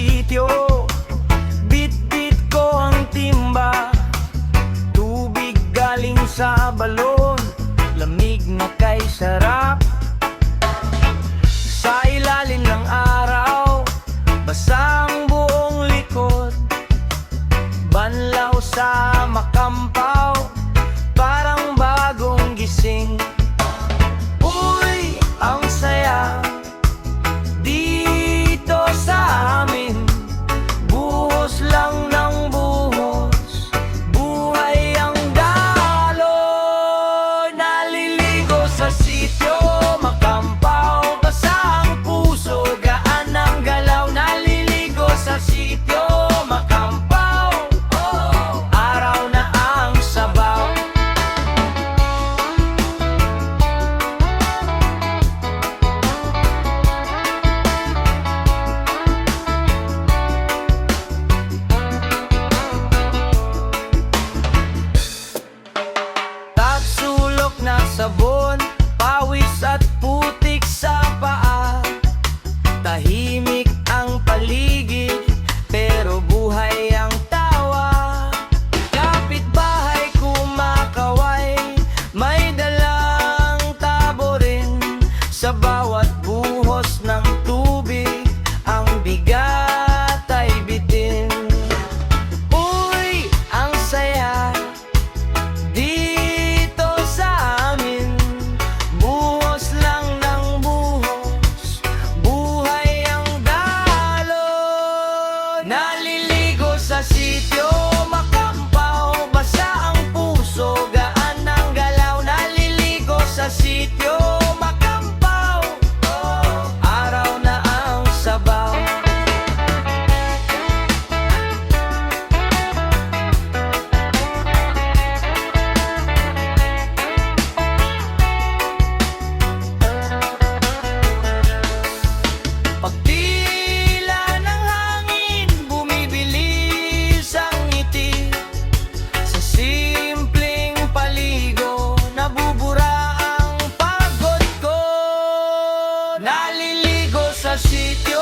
sityo. Bit-bit ko ang timba, tubig galing sa balon, lamig na kay sarap. Sa ilalim ng araw, basa ang buong likod, banlaw sa makampaw, parang bagong gising. Uy, ang saya dito sa amin, buhos lang ng buhos, buhay ang daloy. Naliligo sa sityo, makampaw, basa ang puso, gaan ang galaw. Naliligo sa sityo, makampaw, araw na ang sabaw. Tapsulok na sabon, pawis at putik sa paa. Tahimik ang paligid, pero buhay ang tawa. Kapitbahay kumakaway, may dalang tabo rin. Sa bawat buhos ng tubig, ang bigat ay bitin. Uy, ang saya dito sa amin, buhos lang ng buhos, buhay ang daloy. Naliligo sa sityo, makampaw, basa ang puso, gaan ang galaw. Naliligo sa sityo, makampaw, araw na ang sabaw. Pagtila ng hangin, bumibilis ang ngiti. Sa simpleng paligo, nabubura ang pagod ko. Naliligo sa sityo,